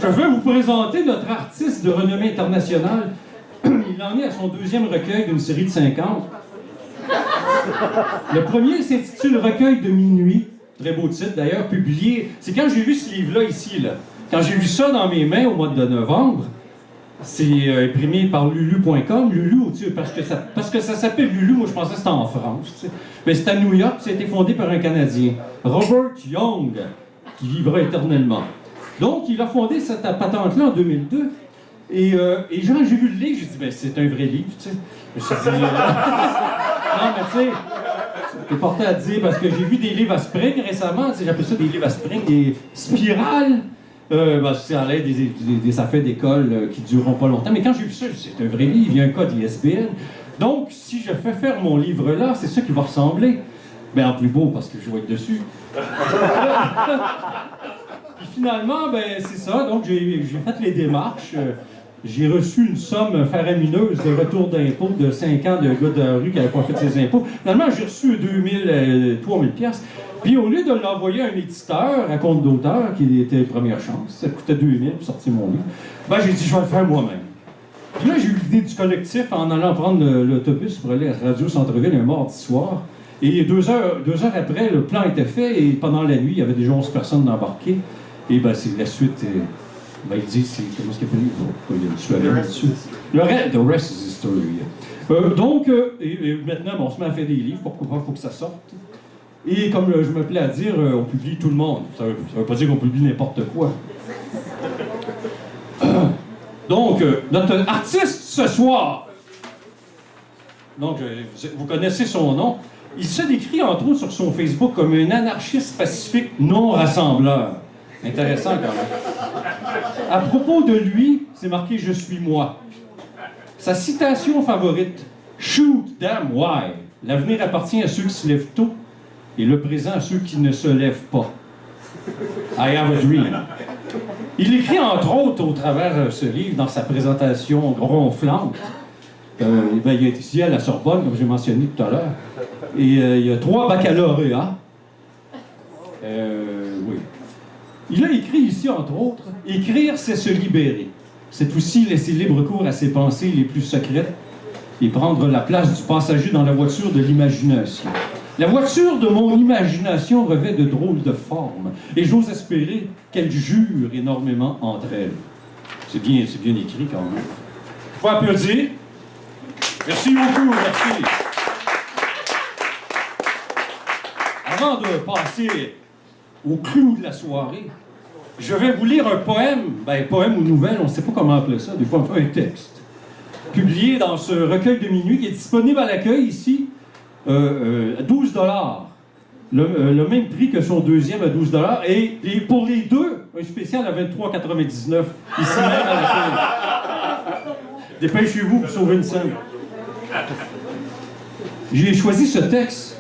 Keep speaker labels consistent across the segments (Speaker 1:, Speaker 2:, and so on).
Speaker 1: Je vais vous présenter notre artiste de renommée internationale. Il en est à son deuxième recueil d'une série de 50. Le premier s'intitule Recueil de minuit. Très beau titre d'ailleurs, publié. C'est quand j'ai vu ce livre-là ici, là. Quand j'ai vu ça dans mes mains au mois de novembre, c'est imprimé par lulu.com. Lulu, parce que ça s'appelle Lulu, moi je pensais que c'était en France. Tu sais. Mais c'est à New York, ça a été fondé par un Canadien, Robert Young, qui vivra éternellement. Donc, il a fondé cette patente-là en 2002. Et genre, j'ai vu le livre, j'ai dit, ben, c'est un vrai livre, tu sais. Je me suis dit, non, mais tu sais, c'est porté à dire, parce que j'ai vu des livres à Spring récemment, tu sais, j'appelle ça des livres à Spring, des spirales. Ben, c'est à l'aide des affaires d'école qui dureront pas longtemps. Mais quand j'ai vu ça, c'est un vrai livre, il y a un code ISBN. Donc, si je fais faire mon livre là, c'est ça qui va ressembler. Ben, en plus beau, parce que je vais être dessus. Puis finalement, ben, c'est ça. Donc, j'ai fait les démarches. J'ai reçu une somme faramineuse de retour d'impôt de 5 ans de gars de la rue qui n'avait pas fait ses impôts. Finalement, j'ai reçu 3000 piastres. Puis au lieu de l'envoyer à un éditeur, à compte d'auteur, qui était première chance, ça coûtait 2000 pour sortir mon livre, ben j'ai dit, je vais le faire moi-même. Puis là, j'ai eu l'idée du collectif en allant prendre l'autobus pour aller à Radio Centre-Ville un mardi soir. Et 2 heures après, le plan était fait et pendant la nuit, il y avait déjà 11 personnes embarquées. Et ben c'est la suite... Ben, il dit, c'est comment est-ce qu'il appelle? Il y a une suave là-dessus. The rest is history. Donc, maintenant, bon, on se met à faire des livres. Pourquoi pas? Il faut que ça sorte. Et comme je me plais à dire, on publie tout le monde. Ça veut pas dire qu'on publie n'importe quoi. Donc, notre artiste ce soir. Donc, vous connaissez son nom. Il se décrit, entre autres, sur son Facebook comme un anarchiste pacifique non rassembleur. Intéressant, quand même. À propos de lui, c'est marqué « Je suis moi ». Sa citation favorite « Shoot, damn, why ». L'avenir appartient à ceux qui se lèvent tôt et le présent à ceux qui ne se lèvent pas. I have a dream. Il écrit, entre autres, au travers ce livre, dans sa présentation ronflante. Il a étudié à la Sorbonne, comme j'ai mentionné tout à l'heure. Et il y a 3 baccalauréats. Oui. Il a écrit ici, entre autres, « Écrire, c'est se libérer. C'est aussi laisser libre cours à ses pensées les plus secrètes et prendre la place du passager dans la voiture de l'imagination. La voiture de mon imagination revêt de drôles de formes, et j'ose espérer qu'elle jure énormément entre elles. » C'est bien écrit, quand même. Il faut applaudir. Merci beaucoup, merci. Avant de passer au clou de la soirée, je vais vous lire un poème, poème ou nouvelle, on ne sait pas comment appeler ça, des fois on fait un texte, publié dans ce recueil de minuit qui est disponible à l'accueil ici, à 12 $. Le même prix que son deuxième à 12 $, et pour les deux, un spécial à 23,99 ici même à l'accueil. Dépêchez-vous pour sauver une scène. J'ai choisi ce texte,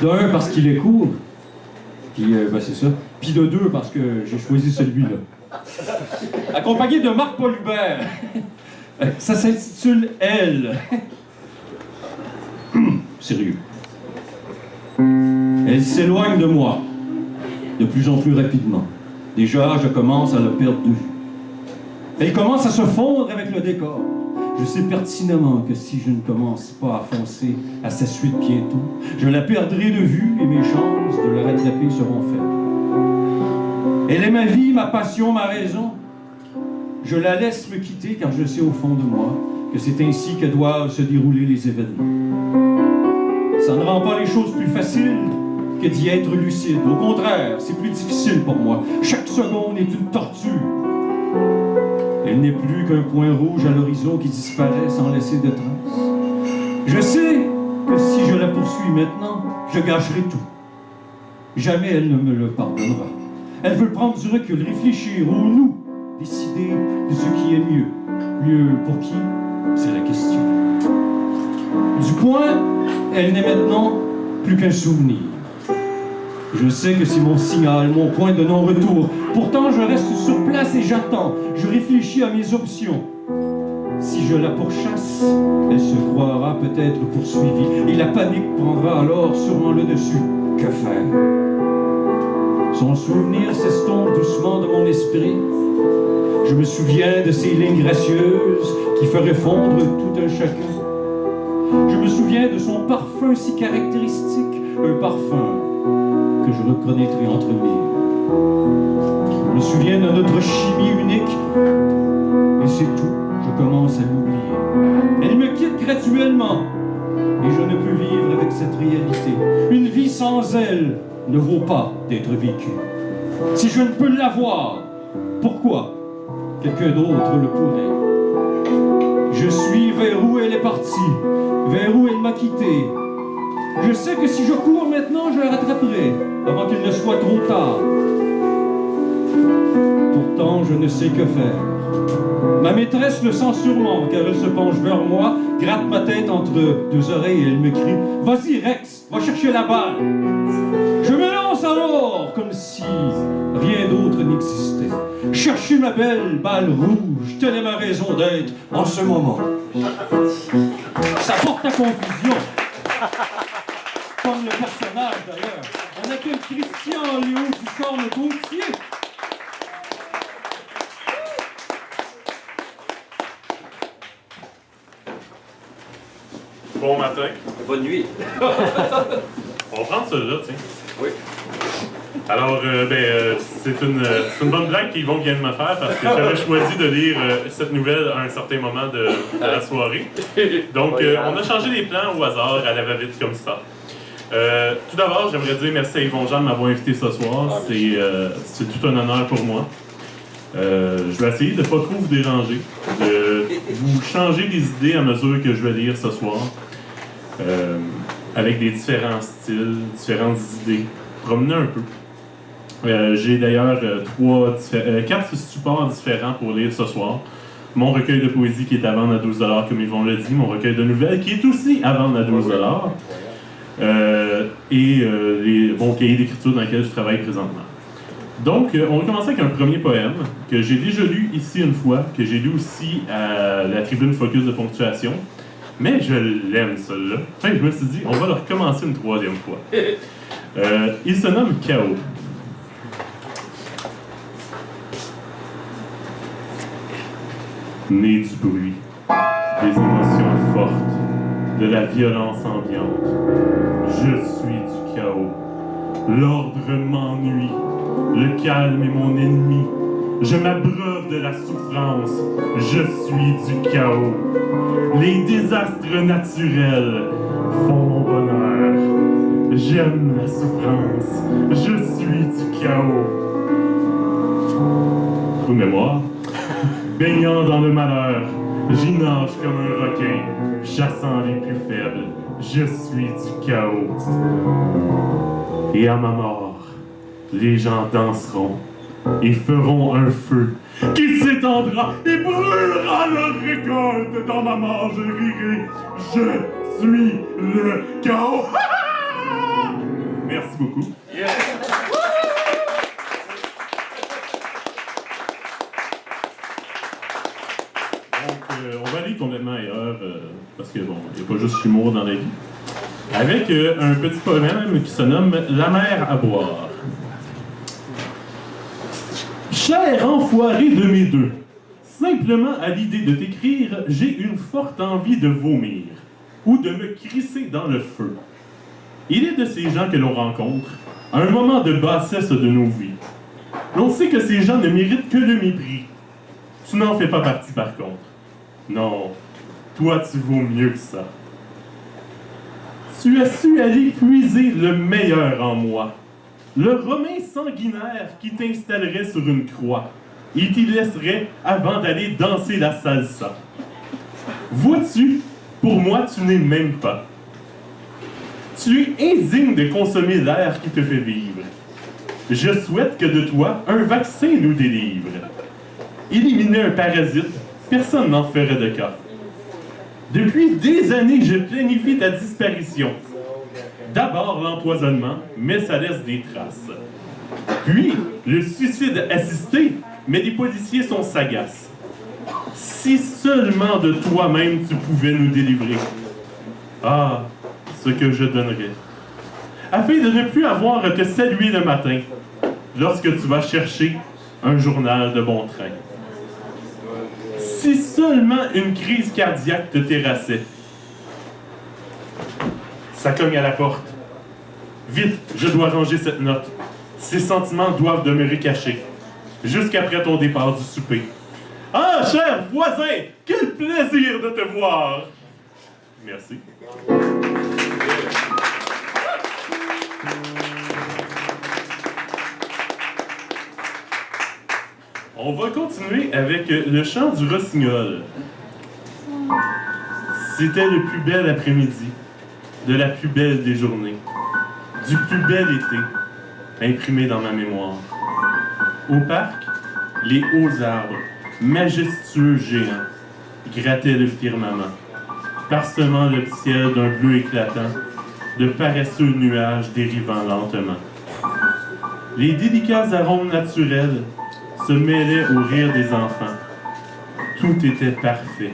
Speaker 1: d'un parce qu'il est court, puis c'est ça. Puis de 2 parce que j'ai choisi celui-là. Accompagné de Marc-Paul Hubert. Ça s'intitule « Elle ». Sérieux. Elle s'éloigne de moi, de plus en plus rapidement. Déjà, je commence à la perdre de vue. Elle commence à se fondre avec le décor. Je sais pertinemment que si je ne commence pas à foncer à sa suite bientôt, je la perdrai de vue et mes chances de la rattraper seront faibles. Elle est ma vie, ma passion, ma raison. Je la laisse me quitter car je sais au fond de moi que c'est ainsi que doivent se dérouler les événements. Ça ne rend pas les choses plus faciles que d'y être lucide. Au contraire, c'est plus difficile pour moi. Chaque seconde est une torture. Elle n'est plus qu'un point rouge à l'horizon qui disparaît sans laisser de traces. Je sais que si je la poursuis maintenant, je gâcherai tout. Jamais elle ne me le pardonnera. Elle veut prendre du recul, réfléchir, ou nous, décider de ce qui est mieux. Mieux pour qui? C'est la question. Du point, elle n'est maintenant plus qu'un souvenir. Je sais que c'est mon signal, mon point de non-retour. Pourtant, je reste sur place et j'attends. Je réfléchis à mes options. Si je la pourchasse, elle se croira peut-être poursuivie. Et la panique prendra alors sûrement le dessus. Que faire? Son souvenir s'estompe doucement de mon esprit. Je me souviens de ces lignes gracieuses qui feraient fondre tout un chacun. Je me souviens de son parfum si caractéristique, un parfum que je reconnaîtrai entre mille. Je me souviens de notre chimie unique, et c'est tout, je commence à l'oublier. Elle me quitte graduellement, et je ne peux vivre avec cette réalité. Une vie sans elle ne vaut pas d'être vécue. Si je ne peux l'avoir, pourquoi quelqu'un d'autre le pourrait? Je suis vers où elle est partie, vers où elle m'a quitté. Je sais que si je cours maintenant, je la rattraperai, avant qu'il ne soit trop tard. Pourtant, je ne sais que faire. Ma maîtresse le sent sûrement, car elle se penche vers moi, gratte ma tête entre deux oreilles et elle me crie « Vas-y, Rex, va chercher la balle !» Je me lance alors, comme si rien d'autre n'existait. Chercher ma belle balle rouge, telle est ma raison d'être en ce moment. Ça porte à confusion. Comme le personnage, d'ailleurs. On appelle Christian Léo Ducorne-Gauthier.
Speaker 2: Bon matin.
Speaker 3: Bonne nuit.
Speaker 2: On va prendre celui-là, tiens.
Speaker 3: Oui.
Speaker 2: Alors, c'est une bonne blague qu'Yvon vient de me faire parce que j'avais choisi de lire cette nouvelle à un certain moment de la soirée. Donc, on a changé les plans au hasard, à la va-vite comme ça. Tout d'abord, j'aimerais dire merci à Yvon Jean de m'avoir invité ce soir. C'est tout un honneur pour moi. Je vais essayer de ne pas trop vous déranger, de vous changer les idées à mesure que je vais lire ce soir, avec des différents styles, différentes idées, promener un peu. J'ai d'ailleurs 4 supports différents pour lire ce soir. Mon recueil de poésie qui est à vendre à 12 $, comme Yvon l'a dit, mon recueil de nouvelles qui est aussi à vendre à 12 $, mon cahier d'écriture dans lequel je travaille présentement. Donc, on va commencer avec un premier poème que j'ai déjà lu ici une fois, que j'ai lu aussi à la tribune Focus de Ponctuation, mais je l'aime, celui-là. Enfin, je me suis dit, on va le recommencer une 3e fois. Il se nomme Chaos. Né du bruit, des émotions fortes, de la violence ambiante. Je suis du chaos. L'ordre m'ennuie. Le calme est mon ennemi. Je m'abreuve de la souffrance. Je suis du chaos. Les désastres naturels font mon bonheur. J'aime la souffrance. Je suis du chaos. Trou de mémoire. Baignant dans le malheur, j'y nage comme un requin, chassant les plus faibles. Je suis du chaos. Et à ma mort, les gens danseront et feront un feu qui s'étendra et brûlera leur récolte. Dans ma mort, je rirai. Je suis le chaos. Merci beaucoup. Yeah. On va aller complètement ailleurs, parce que bon, il n'y a pas juste l'humour dans la vie. Avec un petit poème qui se nomme La mer à boire. Cher enfoiré de mes deux, simplement à l'idée de t'écrire, j'ai une forte envie de vomir, ou de me crisser dans le feu. Il est de ces gens que l'on rencontre, à un moment de bassesse de nos vies. L'on sait que ces gens ne méritent que le mépris. Tu n'en fais pas partie par contre. Non, toi tu vaux mieux que ça. Tu as su aller puiser le meilleur en moi, le romain sanguinaire qui t'installerait sur une croix et t'y laisserait avant d'aller danser la salsa. Vois-tu, pour moi tu n'es même pas. Tu es indigne de consommer l'air qui te fait vivre. Je souhaite que de toi, un vaccin nous délivre. Éliminer un parasite, personne n'en ferait de cas. Depuis des années, je planifie ta disparition. D'abord l'empoisonnement, mais ça laisse des traces. Puis, le suicide assisté, mais les policiers sont sagaces. Si seulement de toi-même tu pouvais nous délivrer. Ah, ce que je donnerais. Afin de ne plus avoir à te saluer le matin, lorsque tu vas chercher un journal de bon train. Si seulement une crise cardiaque te terrassait. Ça cogne à la porte. Vite, je dois ranger cette note. Ces sentiments doivent demeurer cachés. Jusqu'après ton départ du souper. Ah, cher voisin, quel plaisir de te voir! Merci. On va continuer avec le chant du rossignol. C'était le plus bel après-midi, de la plus belle des journées, du plus bel été, imprimé dans ma mémoire. Au parc, les hauts arbres, majestueux géants, grattaient le firmament, parsemant le ciel d'un bleu éclatant, de paresseux nuages dérivant lentement. Les délicats arômes naturels se mêlaient au rire des enfants. Tout était parfait.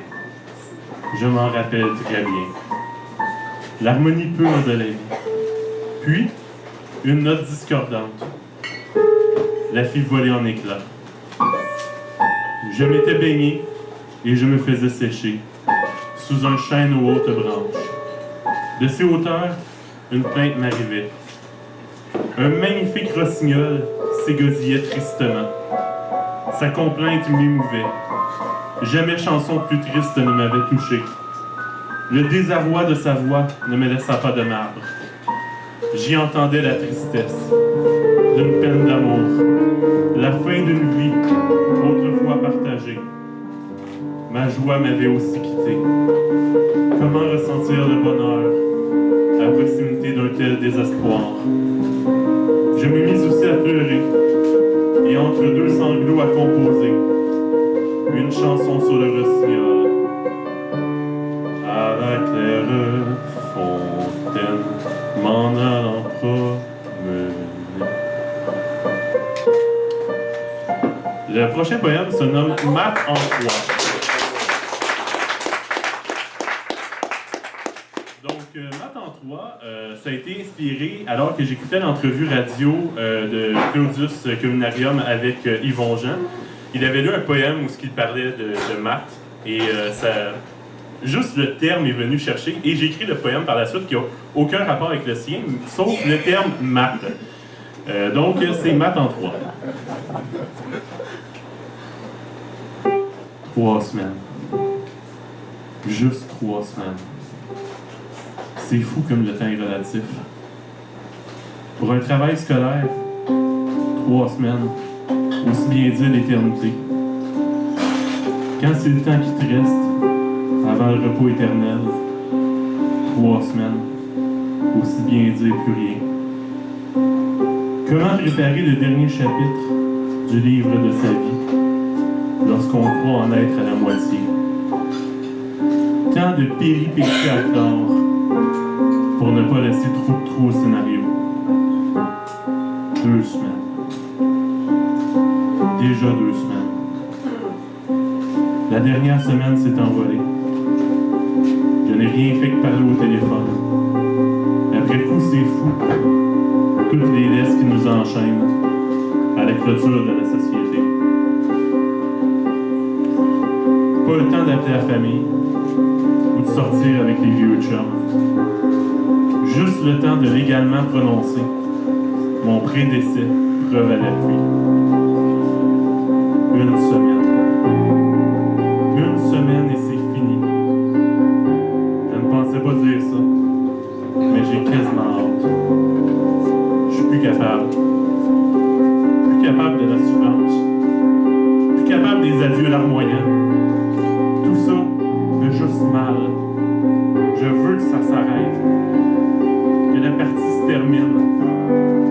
Speaker 2: Je m'en rappelle très bien. L'harmonie pure de la vie. Puis, une note discordante. La fit voler en éclats. Je m'étais baigné et je me faisais sécher sous un chêne aux hautes branches. De ces hauteurs, une plainte m'arrivait. Un magnifique rossignol s'égosillait tristement. Sa complainte m'émouvait. Jamais chanson plus triste ne m'avait touché. Le désarroi de sa voix ne me laissa pas de marbre. J'y entendais la tristesse d'une peine d'amour, la fin d'une vie autrefois partagée. Ma joie m'avait aussi quitté. Comment ressentir le bonheur à proximité d'un tel désespoir? Je me mis aussi à pleurer et entre deux sanglots à composer une chanson sur le rossignol. À la claire fontaine, m'en allant promener. Le prochain poème se nomme Maths en 3. Donc, Maths en 3, ça a été inspiré alors que j'écoutais l'entrevue radio de Claudius Communarium avec Yvon Jean. Il avait lu un poème où il parlait de maths et juste le terme est venu chercher et j'ai écrit le poème par la suite qui n'a aucun rapport avec le sien, sauf le terme maths. Donc, c'est Maths en 3. 3 semaines. Juste 3 semaines. C'est fou comme le temps est relatif. Pour un travail scolaire, 3 semaines, aussi bien dire l'éternité. Quand c'est le temps qui te reste, avant le repos éternel, 3 semaines, aussi bien dire plus rien. Comment préparer le dernier chapitre du livre de sa vie, lorsqu'on croit en être à la moitié? Tant de péripéties à clore, pour ne pas laisser trop de trous au scénario. 2 semaines. Déjà 2 semaines. La dernière semaine s'est envolée. Je n'ai rien fait que parler au téléphone. Après coup, c'est fou. Toutes les laisses qui nous enchaînent à la clôture de la société. Pas le temps d'appeler la famille ou de sortir avec les vieux chums. Juste le temps de légalement prononcer mon prédécès, preuve à l'appui. 1 semaine. 1 semaine et c'est fini. Je ne pensais pas dire ça, mais j'ai quasiment hâte. Je suis plus capable. Plus capable de la souffrance. Plus capable des adieux larmoyants. Tout ça fait juste mal. Je veux que ça s'arrête. Que la partie se termine.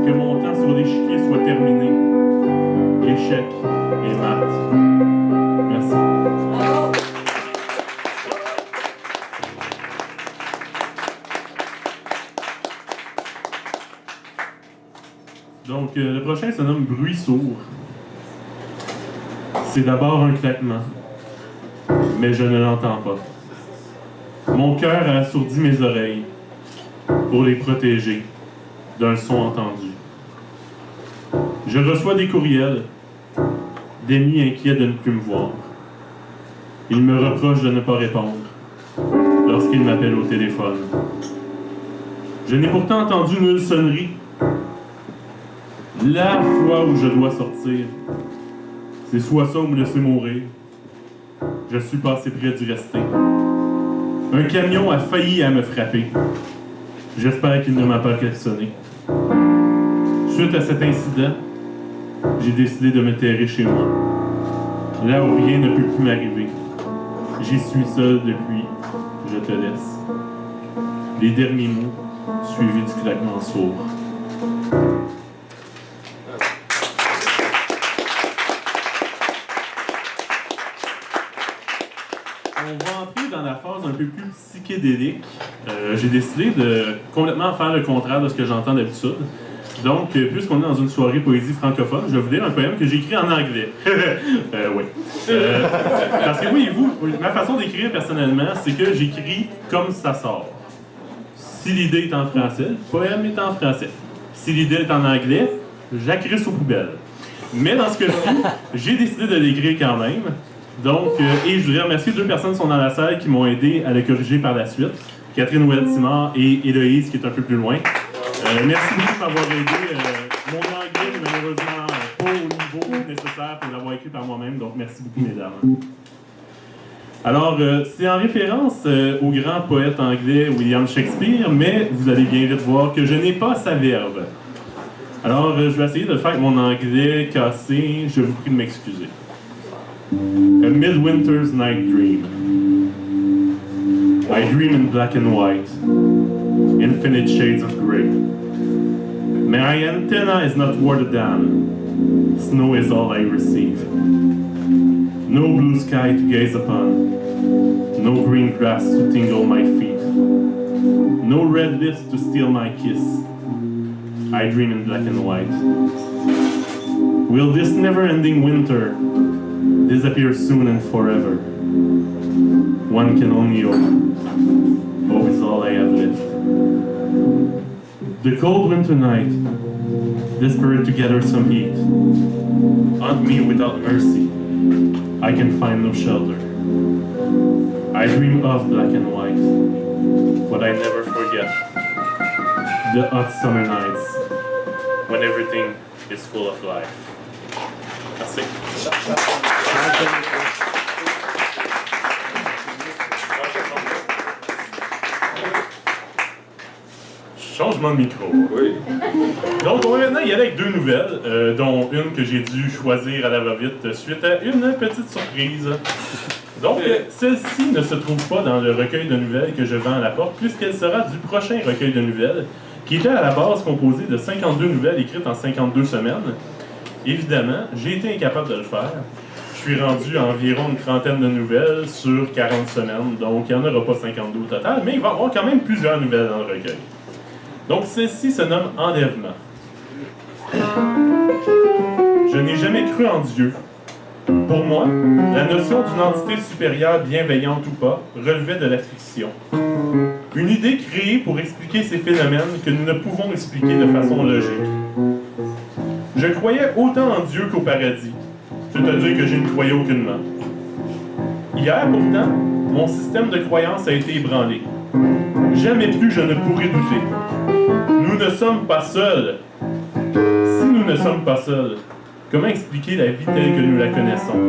Speaker 2: Que mon temps sur l'échiquier soit terminé. Échec et maths. Merci. Donc, le prochain se nomme Bruit sourd. C'est d'abord un claquement, mais je ne l'entends pas. Mon cœur a assourdi mes oreilles pour les protéger d'un son entendu. Je reçois des courriels d'amis inquiets de ne plus me voir. Ils me reprochent de ne pas répondre lorsqu'ils m'appellent au téléphone. Je n'ai pourtant entendu nulle sonnerie. La fois où je dois sortir, c'est soit ça ou me laisser mourir. Je suis passé près d'y rester. Un camion a failli à me frapper. J'espère qu'il ne m'a pas questionné. Suite à cet incident, j'ai décidé de me terrer chez moi, là où rien ne peut plus m'arriver. J'y suis seul depuis, je te laisse. Les derniers mots suivis du claquement sourd. On va entrer dans la phase un peu plus psychédélique. J'ai décidé de complètement faire le contraire de ce que j'entends d'habitude. Donc, puisqu'on est dans une soirée poésie francophone, je vais vous lire un poème que j'ai écrit en anglais. Oui. Parce que oui, ma façon d'écrire personnellement, c'est que j'écris comme ça sort. Si l'idée est en français, le poème est en français. Si l'idée est en anglais, j'acrisse aux poubelles. Mais dans ce cas-ci, j'ai décidé de l'écrire quand même. Donc, et je voudrais remercier 2 personnes qui sont dans la salle qui m'ont aidé à le corriger par la suite. Catherine Oueltimard et Héloïse, qui est un peu plus loin. Merci beaucoup de m'avoir aidé. Mon anglais n'est malheureusement pas au niveau nécessaire pour l'avoir écrit par moi-même, donc merci beaucoup, mesdames. Alors, c'est en référence au grand poète anglais William Shakespeare, mais vous allez bien vite voir que je n'ai pas sa verve. Alors, je vais essayer de le faire avec mon anglais cassé. Je vous prie de m'excuser. A midwinter's night dream. I dream in black and white, infinite shades of grey. My antenna is not watered down. Snow is all I receive. No blue sky to gaze upon. No green grass to tingle my feet. No red lips to steal my kiss. I dream in black and white. Will this never-ending winter disappear soon and forever? One can only hope. Hope is all I have left. The cold winter night, desperate to gather some heat, haunt me without mercy. I can find no shelter. I dream of black and white, but I never forget the hot summer nights when everything is full of life. Merci. Changement de micro. Oui. Donc, on va maintenant y aller avec 2 nouvelles, dont une que j'ai dû choisir à la va-vite suite à une petite surprise. Donc, celle-ci ne se trouve pas dans le recueil de nouvelles que je vends à la porte, puisqu'elle sera du prochain recueil de nouvelles, qui était à la base composé de 52 nouvelles écrites en 52 semaines. Évidemment, j'ai été incapable de le faire. Je suis rendu à environ une trentaine de nouvelles sur 40 semaines, donc il n'y en aura pas 52 au total, mais il va y avoir quand même plusieurs nouvelles dans le recueil. Donc, celle-ci se nomme Enlèvement. Je n'ai jamais cru en Dieu. Pour moi, la notion d'une entité supérieure, bienveillante ou pas, relevait de la fiction. Une idée créée pour expliquer ces phénomènes que nous ne pouvons expliquer de façon logique. Je croyais autant en Dieu qu'au paradis, c'est-à-dire que je ne croyais aucunement. Hier, pourtant, mon système de croyance a été ébranlé. Jamais plus je ne pourrai douter. Nous ne sommes pas seuls. Si nous ne sommes pas seuls, comment expliquer la vie telle que nous la connaissons?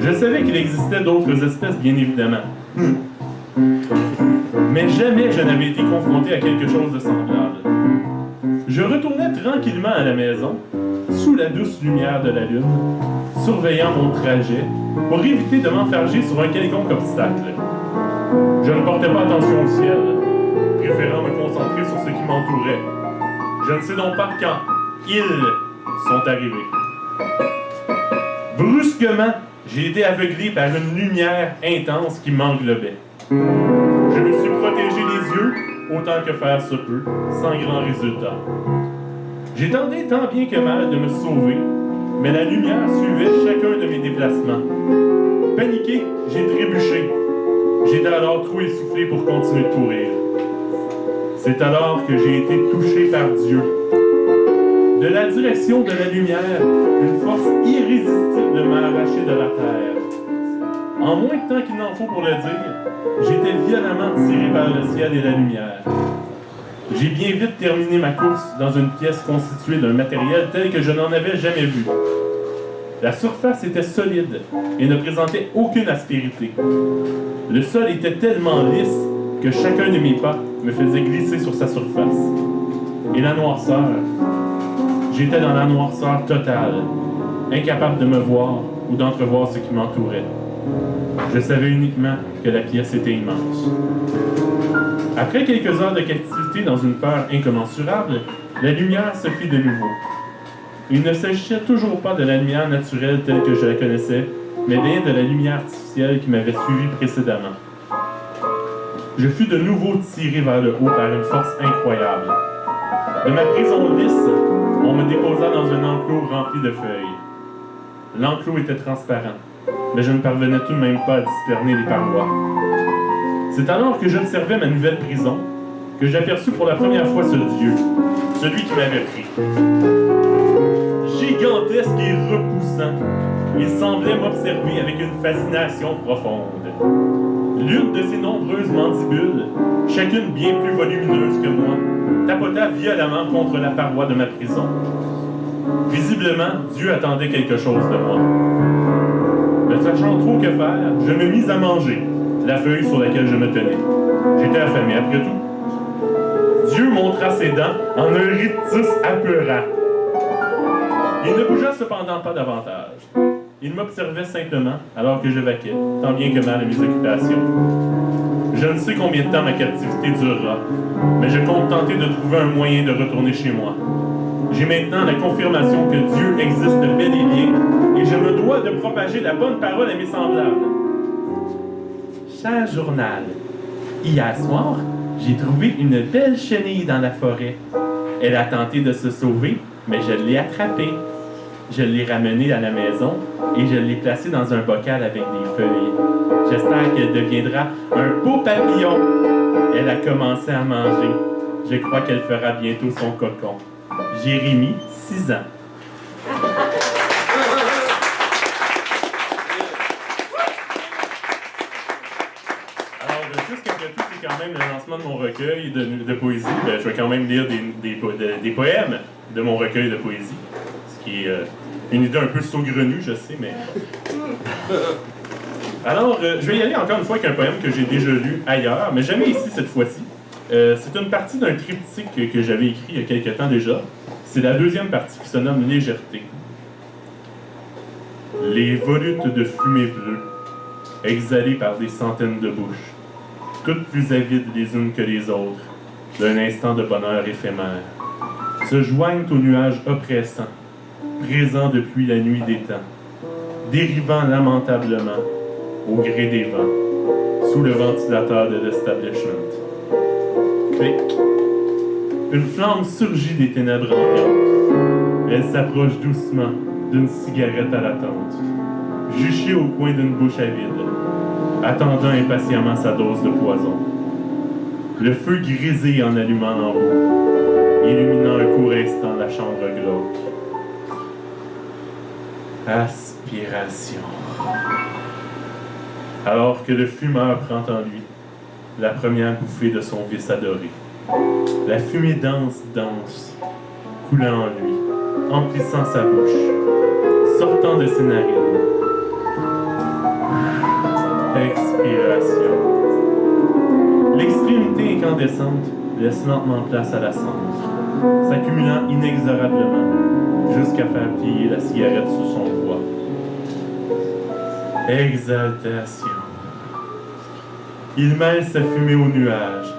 Speaker 2: Je savais qu'il existait d'autres espèces, bien évidemment. Mais jamais je n'avais été confronté à quelque chose de semblable. Je retournais tranquillement à la maison, sous la douce lumière de la lune, surveillant mon trajet pour éviter de m'enfarger sur un quelconque obstacle. Je ne portais pas attention au ciel, préférant me concentrer sur ce qui m'entourait. Je ne sais donc pas quand ils sont arrivés. Brusquement, j'ai été aveuglé par une lumière intense qui m'englobait. Je me suis protégé les yeux autant que faire se peut, sans grand résultat. J'ai tenté tant bien que mal de me sauver, mais la lumière suivait chacun de mes déplacements. Paniqué, j'ai trébuché. J'étais alors trop essoufflé pour continuer de courir. C'est alors que j'ai été touché par Dieu. De la direction de la lumière, une force irrésistible m'a arraché de la terre. En moins de temps qu'il n'en faut pour le dire, j'étais violemment tiré vers le ciel et la lumière. J'ai bien vite terminé ma course dans une pièce constituée d'un matériel tel que je n'en avais jamais vu. La surface était solide et ne présentait aucune aspérité. Le sol était tellement lisse que chacun de mes pas me faisait glisser sur sa surface. Et la noirceur, j'étais dans la noirceur totale, incapable de me voir ou d'entrevoir ce qui m'entourait. Je savais uniquement que la pièce était immense. Après quelques heures de captivité dans une peur incommensurable, la lumière se fit de nouveau. Il ne s'agissait toujours pas de la lumière naturelle telle que je la connaissais, mais bien de la lumière artificielle qui m'avait suivi précédemment. Je fus de nouveau tiré vers le haut par une force incroyable. De ma prison lisse, on me déposa dans un enclos rempli de feuilles. L'enclos était transparent, mais je ne parvenais tout de même pas à discerner les parois. C'est alors que j'observais ma nouvelle prison que j'aperçus pour la première fois ce Dieu, celui qui m'avait pris. Gigantesque et repoussant, il semblait m'observer avec une fascination profonde. L'une de ses nombreuses mandibules, chacune bien plus volumineuse que moi, tapota violemment contre la paroi de ma prison. Visiblement, Dieu attendait quelque chose de moi. Ne sachant trop que faire, je me mis à manger la feuille sur laquelle je me tenais. J'étais affamé après tout. Dieu montra ses dents en un rictus apeurant. Il ne bougea cependant pas davantage. Il m'observait simplement alors que je vaquais, tant bien que mal à mes occupations. Je ne sais combien de temps ma captivité durera, mais je compte tenter de trouver un moyen de retourner chez moi. J'ai maintenant la confirmation que Dieu existe bel et bien, et je me dois de propager la bonne parole à mes semblables. Cher journal, hier soir, j'ai trouvé une belle chenille dans la forêt. Elle a tenté de se sauver, mais je l'ai attrapée. Je l'ai ramenée à la maison et je l'ai placée dans un bocal avec des feuilles. J'espère qu'elle deviendra un beau papillon. Elle a commencé à manger. Je crois qu'elle fera bientôt son cocon. Jérémie, 6 ans. Alors, jusqu'après tout, c'est quand même le lancement de mon recueil de poésie. Ben, je vais quand même lire des poèmes de mon recueil de poésie. Ce qui est une idée un peu saugrenue, je sais, mais... Alors, je vais y aller encore une fois avec un poème que j'ai déjà lu ailleurs, mais jamais ici cette fois-ci. C'est une partie d'un triptyque que j'avais écrit il y a quelque temps déjà. C'est la deuxième partie qui se nomme Légèreté. Les volutes de fumée bleue, exhalées par des centaines de bouches, toutes plus avides les unes que les autres, d'un instant de bonheur éphémère, se joignent aux nuages oppressants, présents depuis la nuit des temps, dérivant lamentablement au gré des vents, sous le ventilateur de l'establishment. Clic. Une flamme surgit des ténèbres ambiantes. Elle s'approche doucement d'une cigarette à l'attente, juchée au coin d'une bouche avide, attendant impatiemment sa dose de poison. Le feu grisé en allumant l'embout, illuminant un court instant la chambre glauque. Aspiration. Alors que le fumeur prend en lui la première bouffée de son vice adoré. La fumée dense, coulant en lui, emplissant sa bouche, sortant de ses narines. Expiration. L'extrémité incandescente laisse lentement place à la cendre, s'accumulant inexorablement jusqu'à faire plier la cigarette sous son poids. Exaltation. Il mêle sa fumée aux nuages,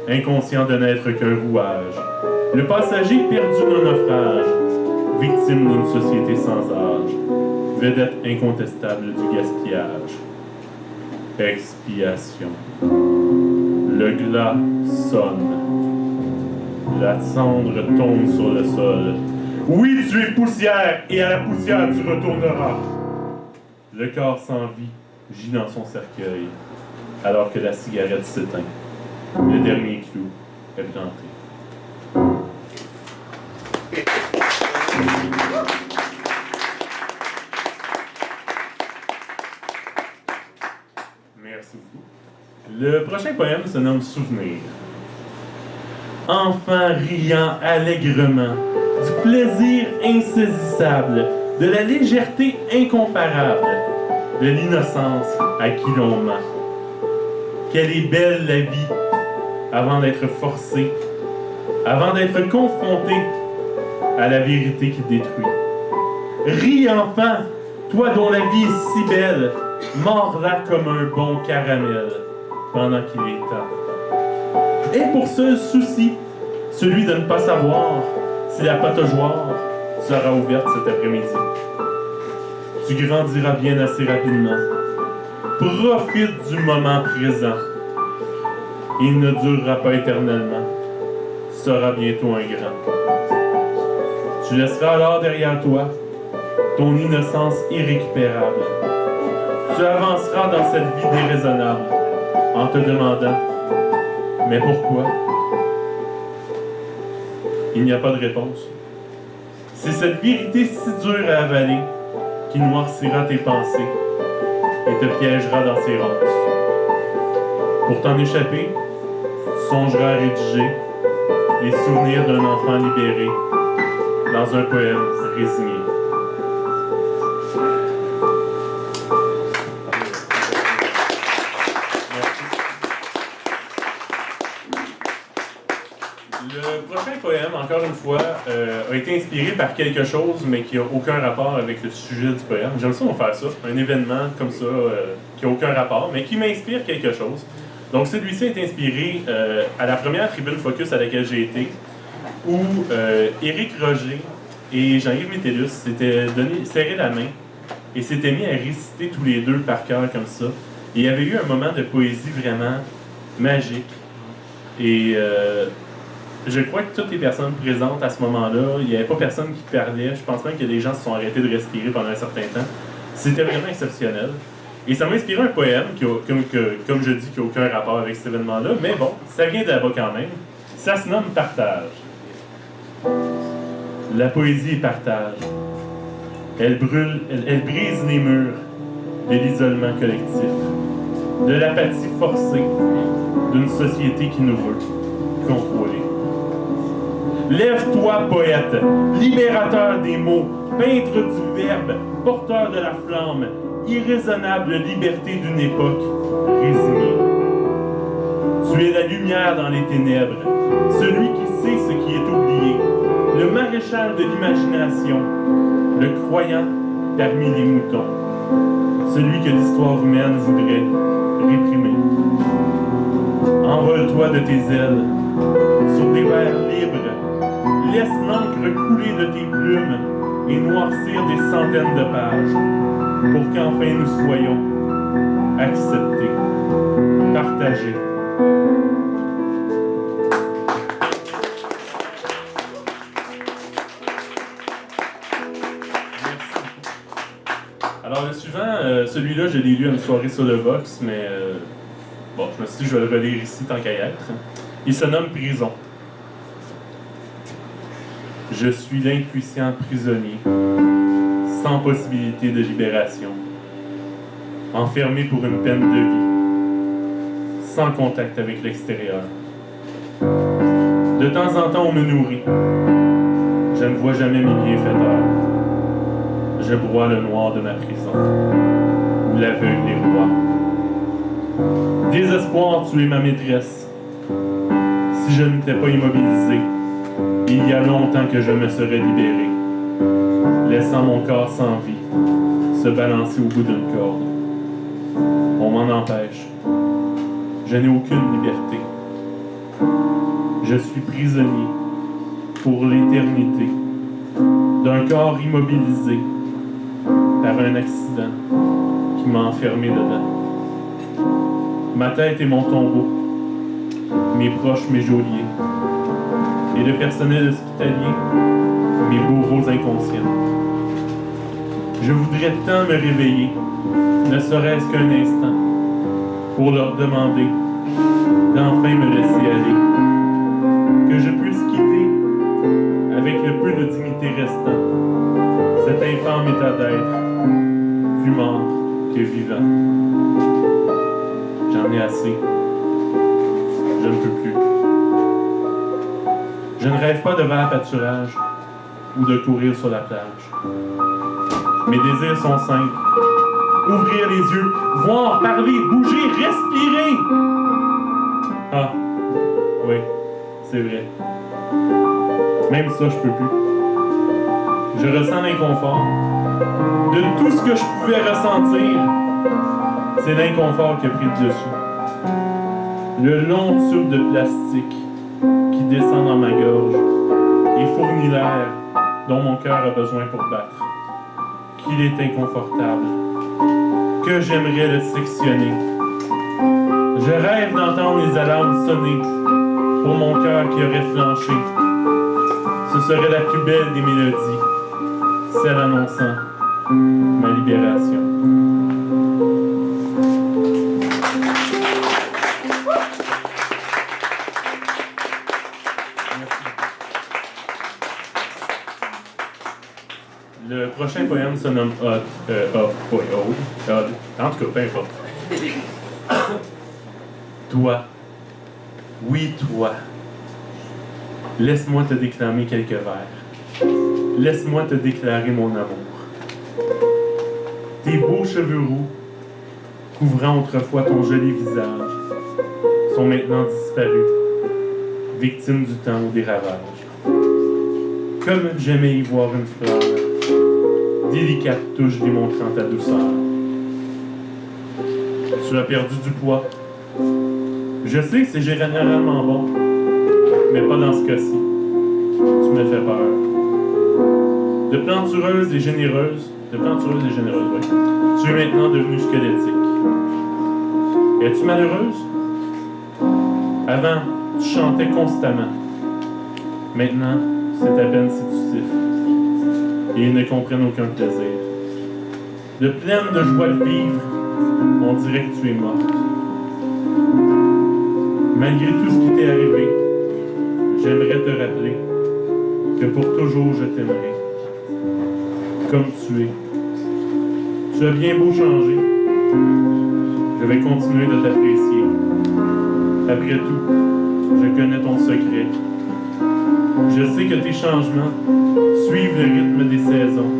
Speaker 2: inconscient de n'être qu'un rouage. Le passager perdu d'un naufrage, victime d'une société sans âge, vedette incontestable du gaspillage. Expiation. Le glas sonne. La cendre tombe sur le sol. Oui, tu es poussière, et à la poussière tu retourneras. Le corps sans vie gît dans son cercueil, alors que la cigarette s'éteint. Le dernier clou est planté. Merci beaucoup. Le prochain poème se nomme Souvenir. Enfant riant allègrement, du plaisir insaisissable, de la légèreté incomparable, de l'innocence à qui l'on ment. Quelle est belle la vie avant d'être forcée, avant d'être confrontée à la vérité qui détruit. Ris, enfant, toi dont la vie est si belle, mords-la comme un bon caramel pendant qu'il est temps. Et pour seul souci, celui de ne pas savoir si la pataugeoire sera ouverte cet après-midi. Tu grandiras bien assez rapidement. Profite du moment présent. Il ne durera pas éternellement. Tu seras bientôt un grand. Tu laisseras alors derrière toi ton innocence irrécupérable. Tu avanceras dans cette vie déraisonnable en te demandant « Mais pourquoi ?» Il n'y a pas de réponse. C'est cette vérité si dure à avaler qui noircira tes pensées et te piégera dans ses ronces. Pour t'en échapper, tu songeras à rédiger les souvenirs d'un enfant libéré dans un poème résigné. Le prochain poème, encore une fois, a été inspiré par quelque chose, mais qui n'a aucun rapport avec le sujet du poème. J'aime ça, on va faire ça, un événement comme ça, qui n'a aucun rapport, mais qui m'inspire quelque chose. Donc celui-ci est inspiré à la première tribune Focus à laquelle j'ai été, où Éric Roger et Jean-Yves Métellus s'étaient serré la main et s'étaient mis à réciter tous les deux par cœur comme ça. Et il y avait eu un moment de poésie vraiment magique. Et je crois que toutes les personnes présentes à ce moment-là, il n'y avait pas personne qui parlait. Je pense même que les gens se sont arrêtés de respirer pendant un certain temps. C'était vraiment exceptionnel. Et ça m'a inspiré un poème, comme je dis, qui n'a aucun rapport avec cet événement-là, mais bon, ça vient de là-bas quand même. Ça se nomme Partage. La poésie est partage. Elle brûle, elle brise les murs de l'isolement collectif, de l'apathie forcée d'une société qui nous veut contrôler. Lève-toi, poète, libérateur des mots, peintre du verbe, porteur de la flamme, irraisonnable liberté d'une époque résignée. Tu es la lumière dans les ténèbres, celui qui sait ce qui est oublié, le maréchal de l'imagination, le croyant parmi les moutons, celui que l'histoire humaine voudrait réprimer. Envole-toi de tes ailes, sur des vers libres, laisse l'encre couler de tes plumes et noircir des centaines de pages, pour qu'enfin nous soyons acceptés, partagés. Alors le suivant, celui-là, je l'ai lu à une soirée sur le Vox, mais bon, je me suis dit je vais le relire ici tant qu'à y être. Il se nomme Prison. Je suis l'inconscient prisonnier, sans possibilité de libération, enfermé pour une peine de vie, sans contact avec l'extérieur. De temps en temps, on me nourrit. Je ne vois jamais mes bienfaiteurs. Je broie le noir de ma prison, où l'aveugle est roi. Désespoir, tu es ma maîtresse. Si je n'étais pas immobilisé, il y a longtemps que je me serais libéré, laissant mon corps sans vie se balancer au bout d'une corde. On m'en empêche. Je n'ai aucune liberté. Je suis prisonnier pour l'éternité d'un corps immobilisé par un accident qui m'a enfermé dedans. Ma tête est mon tombeau, mes proches mes geôliers, et le personnel hospitalier mes bourreaux inconscients. Je voudrais tant me réveiller, ne serait-ce qu'un instant, pour leur demander d'enfin me laisser aller, que je puisse quitter, avec le peu de dignité restant, cet infâme état d'être, plus mort que vivant. J'en ai assez. Je ne peux plus. Je ne rêve pas de vers à pâturage ou de courir sur la plage. Mes désirs sont simples. Ouvrir les yeux, voir, parler, bouger, respirer. Ah, oui, c'est vrai. Même ça, je peux plus. Je ressens l'inconfort. De tout ce que je pouvais ressentir, c'est l'inconfort qui a pris le dessus. Le long tube de plastique qui descend dans ma gorge et fournit l'air dont mon cœur a besoin pour battre. Qu'il est inconfortable. Que j'aimerais le sectionner. Je rêve d'entendre les alarmes sonner pour mon cœur qui aurait flanché. Ce serait la plus belle des mélodies, celle annonçant ma libération. Le prochain poème se nomme Odd. En tout cas, peu importe. Toi, oui toi, laisse-moi te déclamer quelques vers. Laisse-moi te déclarer mon amour. Tes beaux cheveux roux, couvrant autrefois ton joli visage, sont maintenant disparus, victimes du temps ou des ravages. Comme j'aimais y voir une fleur, délicate touche démontrant ta douceur. Tu as perdu du poids. Je sais que c'est généralement bon, mais pas dans ce cas-ci. Tu me fais peur. De plantureuse et généreuse, oui. Tu es maintenant devenue squelettique. Es-tu malheureuse? Avant, tu chantais constamment. Maintenant, c'est à peine séductif. Et ils ne comprennent aucun plaisir. De pleine de joie de vivre, on dirait que tu es morte. Malgré tout ce qui t'est arrivé, j'aimerais te rappeler que pour toujours je t'aimerai. Comme tu es. Tu as bien beau changer. Je vais continuer de t'apprécier. Après tout, je connais ton secret. Je sais que tes changements suivent le rythme des saisons.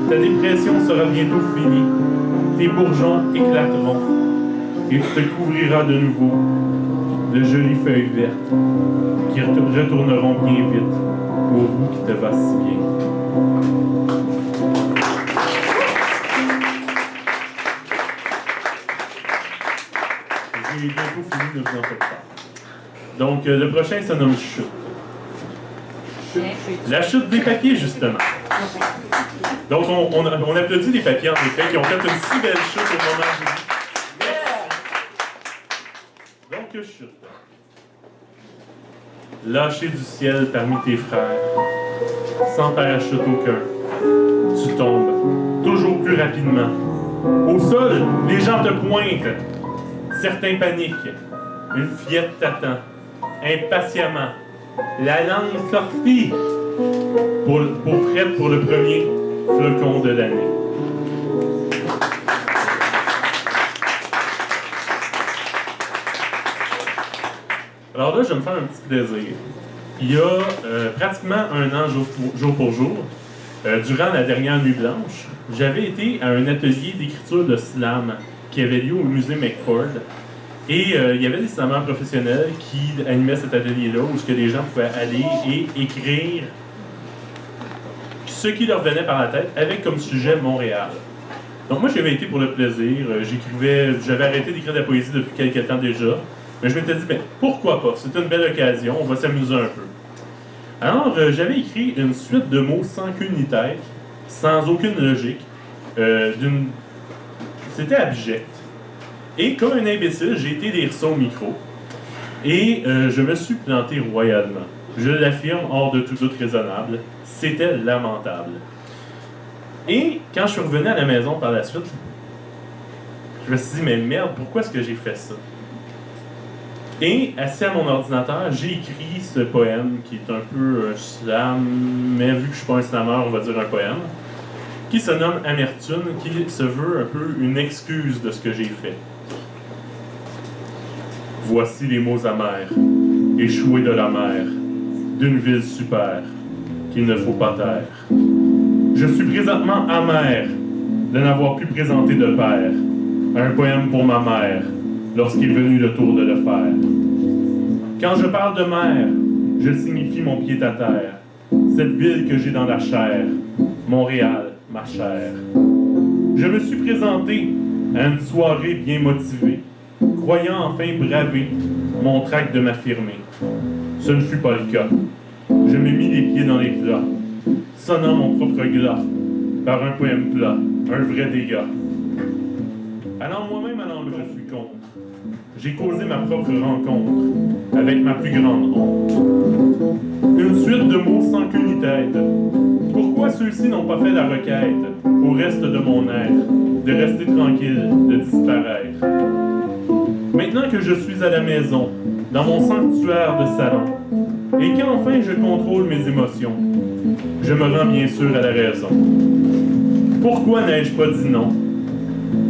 Speaker 2: Ta dépression sera bientôt finie. Tes bourgeons éclateront. Et tu te couvriras de nouveau de jolies feuilles vertes qui retourneront bien vite au roux qui te va si bien. J'ai bientôt fini, ne vous en faites pas. Donc, le prochain se nomme Chute. La chute des papiers, justement. Donc, on applaudit les papiers, en effet, qui ont fait une si belle chute au moment où... Donc, chute. Lâché du ciel parmi tes frères, sans parachute aucun, tu tombes, toujours plus rapidement. Au sol, les gens te pointent. Certains paniquent. Une fillette t'attend, impatiemment. La langue sortie prête pour le premier flocon de l'année. Alors là, je vais me faire un petit plaisir. Il y a pratiquement un an, jour pour jour, durant la dernière nuit blanche, j'avais été à un atelier d'écriture de slam qui avait lieu au musée McFord. Et il y avait des slameurs professionnels qui animaient cet atelier-là où les gens pouvaient aller et écrire ce qui leur venait par la tête avec comme sujet Montréal. Donc moi, j'avais été pour le plaisir. J'avais arrêté d'écrire de la poésie depuis quelques temps déjà. Mais je m'étais dit, ben, pourquoi pas? C'est une belle occasion, on va s'amuser un peu. Alors, j'avais écrit une suite de mots sans queue ni tête, sans aucune logique. C'était abject. Et comme un imbécile, j'ai été lire ça au micro. Et je me suis planté royalement. Je l'affirme hors de tout doute raisonnable. C'était lamentable. Et quand je suis revenu à la maison par la suite, je me suis dit, mais merde, pourquoi est-ce que j'ai fait ça? Et, assis à mon ordinateur, j'ai écrit ce poème, qui est un peu un slam, mais vu que je ne suis pas un slameur, on va dire un poème, qui se nomme Amertume, qui se veut un peu une excuse de ce que j'ai fait. Voici les mots amers, échoués de la mer, d'une ville super, qu'il ne faut pas taire. Je suis présentement amer de n'avoir pu présenter de père un poème pour ma mère lorsqu'il est venu le tour de le faire. Quand je parle de mer, je signifie mon pied-à-terre, cette ville que j'ai dans la chair, Montréal, ma chère. Je me suis présenté à une soirée bien motivée, croyant enfin braver mon trac de m'affirmer. Ce ne fut pas le cas. Je m'ai mis les pieds dans les plats, sonnant mon propre glas par un poème plat, un vrai dégât. Alors moi-même, je suis contre. J'ai causé ma propre rencontre avec ma plus grande honte. Une suite de mots sans queue ni tête. Pourquoi ceux-ci n'ont pas fait la requête au reste de mon être, de rester tranquille, de disparaître? Maintenant que je suis à la maison, dans mon sanctuaire de salon, et qu'enfin je contrôle mes émotions, je me rends bien sûr à la raison. Pourquoi n'ai-je pas dit non?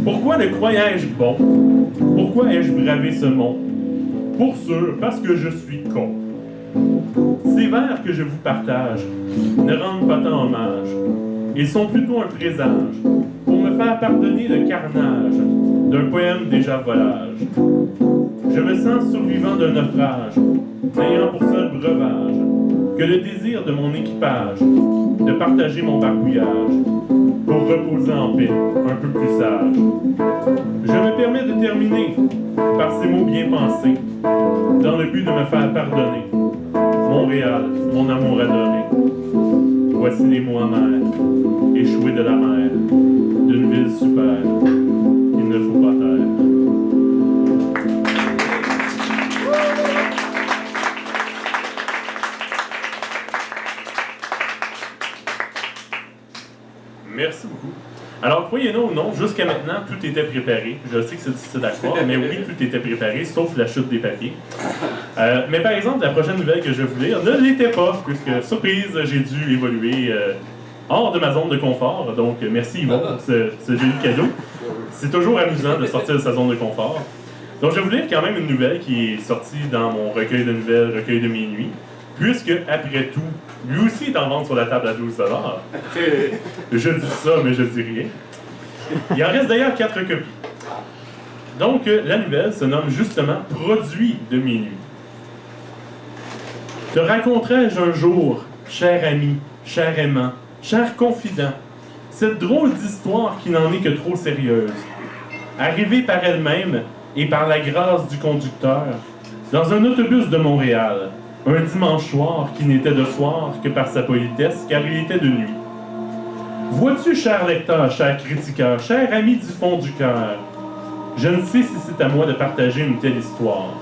Speaker 2: Pourquoi le croyais-je bon? Pourquoi ai-je bravé ce mont? Pour sûr, parce que je suis con. Ces vers que je vous partage ne rendent pas tant hommage. Ils sont plutôt un présage pour me faire pardonner le carnage d'un poème déjà volage. Je me sens survivant d'un naufrage, n'ayant pour seul breuvage que le désir de mon équipage de partager mon barbouillage pour reposer en paix, un peu plus sage. Je me permets de terminer par ces mots bien pensés, dans le but de me faire pardonner. Montréal, mon amour adoré. Voici les mots amers, échoués de la mer, d'une ville super, qu'il ne faut pas taire. Merci beaucoup. Alors, croyez-nous ou non, jusqu'à maintenant, tout était préparé. Je sais que c'est difficile à croire, mais oui, tout était préparé, sauf la chute des papiers. Mais par exemple, la prochaine nouvelle que je vais vous lire ne l'était pas, puisque, surprise, j'ai dû évoluer hors de ma zone de confort. Donc, merci Yvon pour ce joli cadeau. C'est toujours amusant de sortir de sa zone de confort. Donc, je vais vous lire quand même une nouvelle qui est sortie dans mon recueil de nouvelles, recueil de minuit, puisque, après tout, lui aussi est en vente sur la table à 12 $. Je dis ça, mais je dis rien. Il en reste d'ailleurs 4 copies. Donc, la nouvelle se nomme justement « Produit de minuit ». Te raconterai-je un jour, cher ami, cher aimant, cher confident, cette drôle d'histoire qui n'en est que trop sérieuse, arrivée par elle-même et par la grâce du conducteur, dans un autobus de Montréal, un dimanche soir qui n'était de soir que par sa politesse, car il était de nuit. Vois-tu, cher lecteur, cher critiqueur, cher ami du fond du cœur, je ne sais si c'est à moi de partager une telle histoire.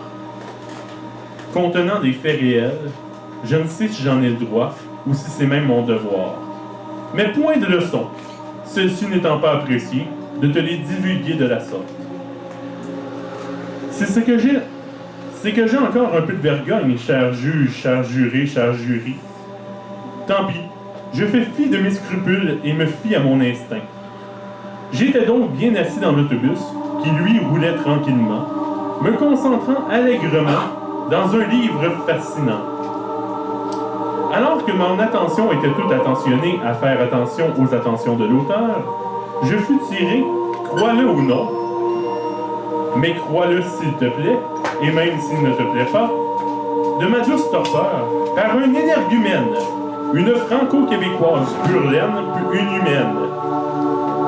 Speaker 2: Contenant des faits réels, je ne sais si j'en ai le droit ou si c'est même mon devoir. Mais point de leçon, celle-ci n'étant pas appréciée, de te les divulguer de la sorte. C'est que j'ai encore un peu de vergogne, cher juge, cher juré, cher jury. Tant pis, je fais fi de mes scrupules et me fie à mon instinct. J'étais donc bien assis dans l'autobus, qui lui roulait tranquillement, me concentrant allègrement dans un livre fascinant. Alors que mon attention était toute attentionnée à faire attention aux attentions de l'auteur, je fus tiré, crois-le ou non, mais crois-le s'il te plaît, et même s'il ne te plaît pas, de ma douce torpeur, par un énergumène, une franco-québécoise pure laine, puis inhumaine.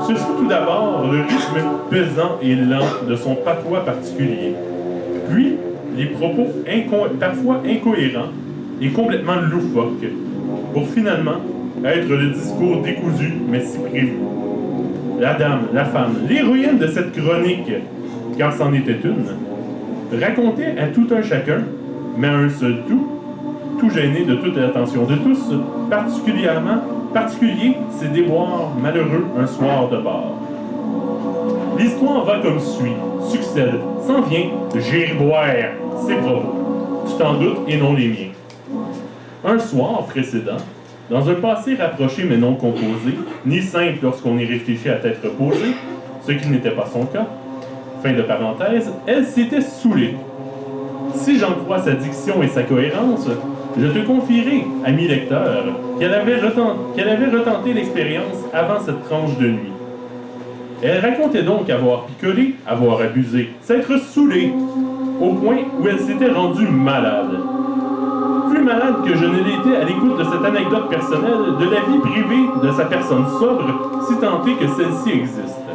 Speaker 2: Ce fut tout d'abord le rythme pesant et lent de son patois particulier, puis les propos parfois incohérents et complètement loufoques, pour finalement être le discours décousu mais si prévu. La dame, la femme, l'héroïne de cette chronique, car c'en était une, racontait à tout un chacun, mais à un seul tout gêné de toute l'attention de tous, particulier ses déboires malheureux un soir de bar. L'histoire va comme suit, succède, s'en vient, giboire, ses propos, tu t'en doutes et non les miens. Un soir précédent, dans un passé rapproché mais non composé, ni simple lorsqu'on y réfléchit à tête reposée, ce qui n'était pas son cas, fin de parenthèse, elle s'était saoulée. Si j'en crois sa diction et sa cohérence, je te confierai, ami lecteur, qu'elle avait retenté l'expérience avant cette tranche de nuit. Elle racontait donc avoir picolé, avoir abusé, s'être saoulée, au point où elle s'était rendue malade. Plus malade que je ne l'étais à l'écoute de cette anecdote personnelle de la vie privée de sa personne sobre, si tant est que celle-ci existe.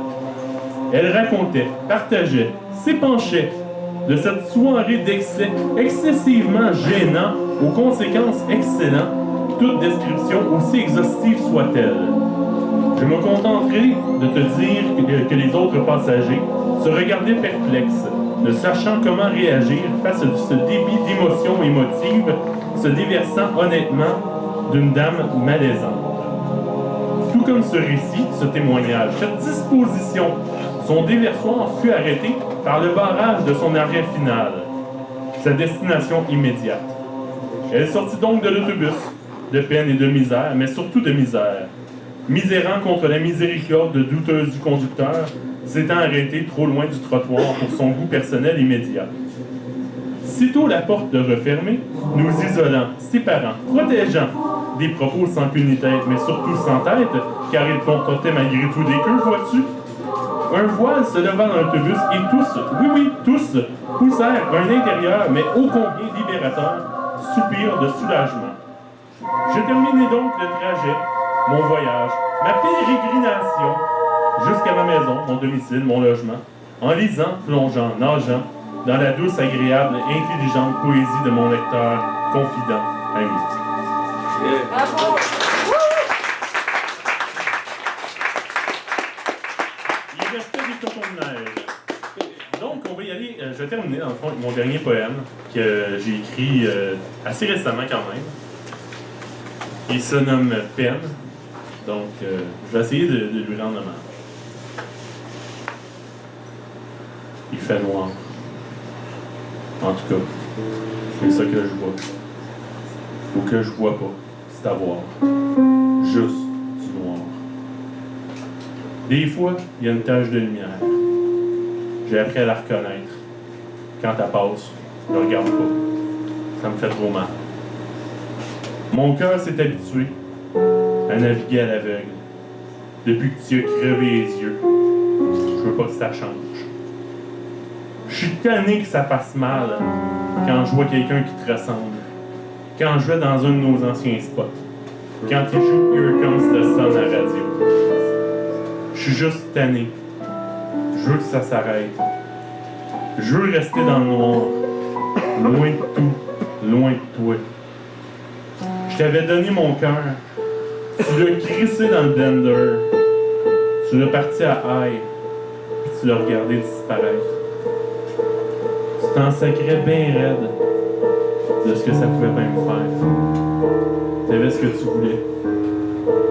Speaker 2: Elle racontait, partageait, s'épanchait de cette soirée d'excès excessivement gênant, aux conséquences excellentes, toute description aussi exhaustive soit-elle. Je me contenterai de te dire que les autres passagers se regardaient perplexes, ne sachant comment réagir face à ce débit d'émotions émotives, se déversant honnêtement d'une dame malaisante. Tout comme ce récit, ce témoignage, cette disposition, son déversoir fut arrêté par le barrage de son arrêt final, sa destination immédiate. Elle sortit donc de l'autobus, de peine et de misère, mais surtout de misère. Misérant contre la miséricorde douteuse du conducteur, s'étant arrêté trop loin du trottoir pour son goût personnel immédiat. Sitôt la porte refermée, nous isolant, séparant, protégeant des propos sans queue ni tête, mais surtout sans tête, car ils comportaient malgré tout des queues, vois-tu? Un voile se leva dans l'autobus et tous, oui, tous, poussèrent un intérieur, mais ô combien libérateur, soupir de soulagement. Je terminai donc le trajet, mon voyage, ma pérégrination, jusqu'à ma maison, mon domicile, mon logement, en lisant, plongeant, nageant, dans la douce, agréable et intelligente poésie de mon lecteur, confident, ami.
Speaker 3: Bravo!
Speaker 2: Il restait des copons de neige. Donc, on va y aller. Je vais terminer, dans le fond, avec mon dernier poème que j'ai écrit assez récemment quand même. Il se nomme Peine. Donc, je vais essayer de lui rendre hommage. Il fait noir. En tout cas, c'est ça que je vois. Ou que je vois pas. C'est à voir. Juste du noir. Des fois, il y a une tache de lumière. J'ai appris à la reconnaître. Quand elle passe, je ne regarde pas. Ça me fait trop mal. Mon cœur s'est habitué à naviguer à l'aveugle. Depuis que tu as crevé les yeux, je veux pas que ça change. Je suis tanné que ça fasse mal quand je vois quelqu'un qui te ressemble. Quand je vais dans un de nos anciens spots. Quand il joue Here Comes the Sun à la radio. Je suis juste tanné. Je veux que ça s'arrête. Je veux rester dans le noir. Loin de tout. Loin de toi. Je t'avais donné mon cœur. Tu l'as crissé dans le blender. Tu l'as parti à high. Puis tu l'as regardé disparaître. Tu t'en sacrais bien raide de ce que ça pouvait bien me faire. Tu savais ce que tu voulais.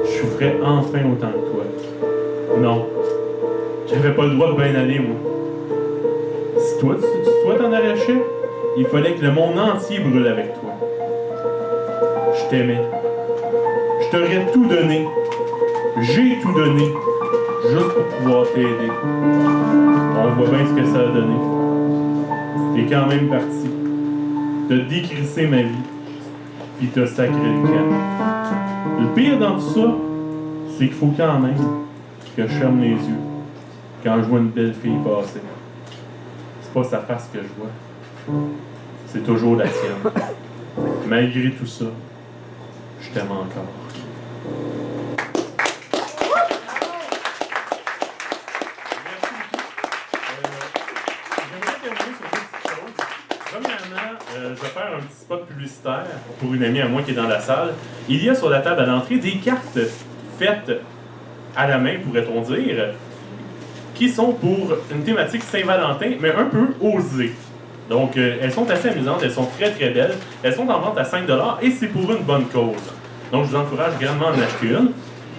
Speaker 2: Je souffrais enfin autant que toi. Non. J'avais pas le droit de bien aller, moi. Si toi t'en arrachais, il fallait que le monde entier brûle avec toi. Je t'aimais. Je t'aurais tout donné. J'ai tout donné. Juste pour pouvoir t'aider. On voit bien ce que ça a donné. T'es quand même parti. T'as décrissé ma vie. Puis t'as sacré le camp. Le pire dans tout ça, c'est qu'il faut quand même que je ferme les yeux quand je vois une belle fille passer. C'est pas sa face que je vois. C'est toujours la tienne. Malgré tout ça, je t'aime encore. Je vais faire un petit spot publicitaire pour une amie à moi qui est dans la salle. Il y a sur la table à l'entrée des cartes faites à la main, pourrait-on dire, qui sont pour une thématique Saint-Valentin, mais un peu osée. Donc, elles sont assez amusantes, elles sont très très belles. Elles sont en vente à 5$ et c'est pour une bonne cause. Donc, je vous encourage grandement à en acheter une.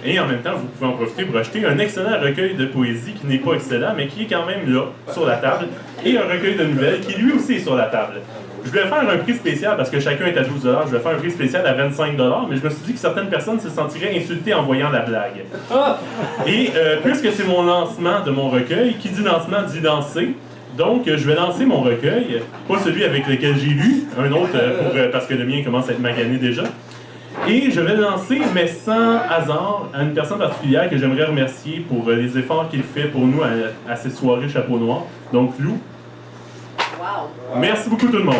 Speaker 2: Et en même temps, vous pouvez en profiter pour acheter un excellent recueil de poésie qui n'est pas excellent, mais qui est quand même là, sur la table, et un recueil de nouvelles qui lui aussi est sur la table. Je vais faire un prix spécial parce que chacun est à 12$. Je vais faire un prix spécial à 25$, mais je me suis dit que certaines personnes se sentiraient insultées en voyant la blague. Et puisque c'est mon lancement de mon recueil, qui dit lancement dit lancer, Donc, je vais lancer mon recueil, pas celui avec lequel j'ai lu, un autre parce que le mien commence à être magané déjà. Et je vais lancer, mais sans hasard, à une personne particulière que j'aimerais remercier pour les efforts qu'il fait pour nous à cette soirée Chapeau Noir. Donc, Lou.
Speaker 3: Wow.
Speaker 2: Merci beaucoup tout le monde.